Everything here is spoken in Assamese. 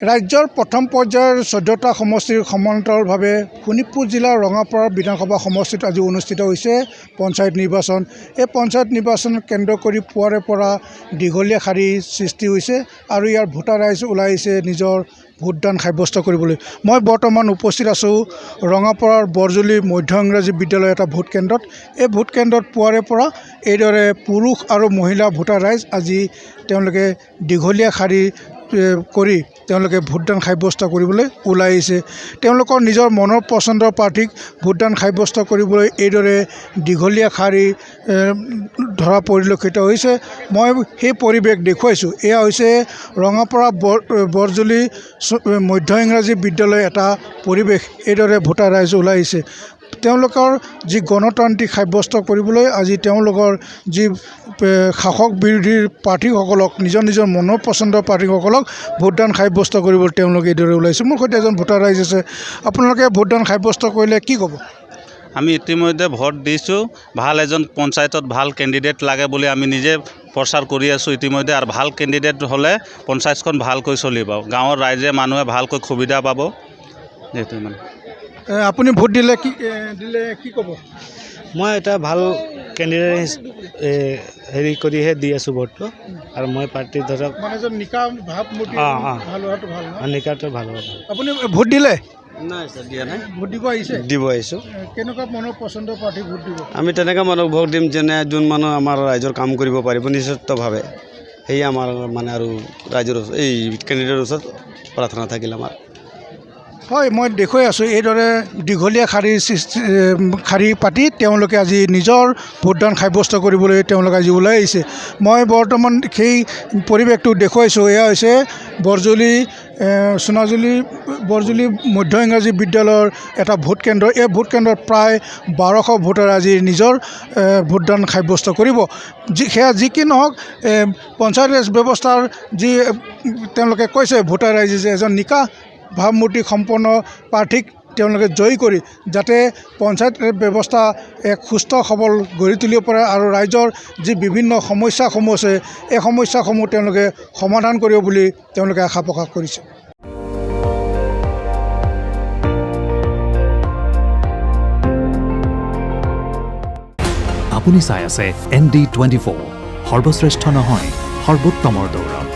ৰাজ্যৰ প্ৰথম পৰ্যায়ৰ 14টা সমষ্টিৰ সমান্তৰালভাৱে শোণিতপুৰ জিলাৰ ৰঙাপাৰা বিধানসভা সমষ্টিত আজি অনুষ্ঠিত হৈছে পঞ্চায়ত নিৰ্বাচন। এই পঞ্চায়ত নিৰ্বাচন কেন্দ্ৰ কৰি পুৱাৰে পৰা দীঘলীয়া শাৰী সৃষ্টি হৈছে আৰু ইয়াৰ ভোটাৰ ৰাইজ ওলাই আহিছে নিজৰ ভোটদান সাব্যস্ত কৰিবলৈ। মই বৰ্তমান উপস্থিত আছোঁ ৰঙাপাৰাৰ বৰজুলি মধ্য ইংৰাজী বিদ্যালয়ৰ এটা ভোট কেন্দ্ৰত। এই ভোট কেন্দ্ৰত পুৱাৰে পৰা এইদৰে পুৰুষ আৰু মহিলা ভোটাৰ ৰাইজ আজি তেওঁলোকে দীঘলীয়া শাৰী কৰি তেওঁলোকে ভোটদান সাব্যস্ত কৰিবলৈ ওলাই আহিছে। তেওঁলোকৰ নিজৰ মনৰ পচন্দৰ প্ৰাৰ্থীক ভোটদান সাব্যস্ত কৰিবলৈ এইদৰে দীঘলীয়া শাৰী ধৰা পৰিলক্ষিত হৈছে। মই সেই পৰিৱেশ দেখুৱাইছোঁ। এয়া হৈছে ৰঙাপাৰা বৰজুলি মধ্য ইংৰাজী বিদ্যালয়ৰ এটা পৰিৱেশ। এইদৰে ভোটাৰ ৰাইজ ওলাই আহিছে। তেওঁলোকৰ যি গণতান্ত্ৰিক সাব্যস্ত কৰিবলৈ আজি তেওঁলোকৰ যি শাসক বিৰোধীৰ প্ৰাৰ্থীসকলক নিজৰ নিজৰ মনৰ পচন্দৰ প্ৰাৰ্থীসকলক ভোটদান সাব্যস্ত কৰিবলৈ তেওঁলোকে এইদৰে ওলাইছে। মোৰ সৈতে এজন ভোটাৰ ৰাইজ আছে। আপোনালোকে ভোটদান সাব্যস্ত কৰিলে কি ক'ব? আমি ইতিমধ্যে ভোট দিছোঁ। ভাল এজন পঞ্চায়তত ভাল কেণ্ডিডেট লাগে বুলি আমি নিজে প্ৰচাৰ কৰি আছোঁ ইতিমধ্যে। আৰু ভাল কেণ্ডিডেট হ'লে পঞ্চায়তখন ভালকৈ চলিব, গাঁৱৰ ৰাইজে মানুহে ভালকৈ সুবিধা পাব। যিহেতু মানে আপুনি ভোট দিলে কি ক'ব? মই এটা ভাল কেণ্ডিডেট হেৰি কৰিহে দি আছোঁ ভোটটো। আৰু মই পাৰ্টি ধৰক নিকাটো ভাল হ'ব। আপুনি ভোট দিলে? নাই ছাৰ, দিয়া নাই। ভোট দিব আহিছে? দিব আহিছোঁ। কেনেকুৱা মনৰ পচন্দৰ প্ৰাৰ্থী ভোট দিব? আমি তেনেকুৱা মানুহক ভোট দিম যোন মানুহ আমাৰ ৰাইজৰ কাম কৰিব পাৰিব নিশ্চিতভাৱে। সেয়ে আমাৰ মানে আৰু ৰাইজৰ এই কেণ্ডিডেটৰ ওচৰত প্ৰাৰ্থনা থাকিল আমাৰ। হয়, মই দেখুৱাই আছোঁ এইদৰে দীঘলীয়া শাৰী পাতি তেওঁলোকে আজি নিজৰ ভোটদান সাব্যস্ত কৰিবলৈ তেওঁলোকে আজি ওলাই আহিছে। মই বৰ্তমান সেই পৰিৱেশটো দেখুৱাইছোঁ। এয়া হৈছে বৰজুলি মধ্য ইংৰাজী বিদ্যালয়ৰ এটা ভোট কেন্দ্ৰ। এই ভোট কেন্দ্ৰত প্ৰায় 1200 ভোটাৰে আজি নিজৰ ভোটদান সাব্যস্ত কৰিব। যি কি নহওক, পঞ্চায়ত ৰাজ ব্যৱস্থাৰ যি তেওঁলোকে কৈছে ভোটাৰ ৰাইজে যে এজন নিকা ভাৱমূৰ্তি সম্পন্ন প্ৰাৰ্থীক তেওঁলোকে জয়ী কৰি যাতে পঞ্চায়ত ব্যৱস্থা এক সুস্থ সবল গঢ়ি তুলিব পাৰে আৰু ৰাইজৰ যি বিভিন্ন সমস্যাসমূহ আছে এই সমস্যাসমূহ তেওঁলোকে সমাধান কৰিব বুলি তেওঁলোকে আশা প্ৰকাশ কৰিছে। আপুনি চাই আছে ND24, সৰ্বশ্ৰেষ্ঠ নহয় সৰ্বোত্তমৰ দৌৰ।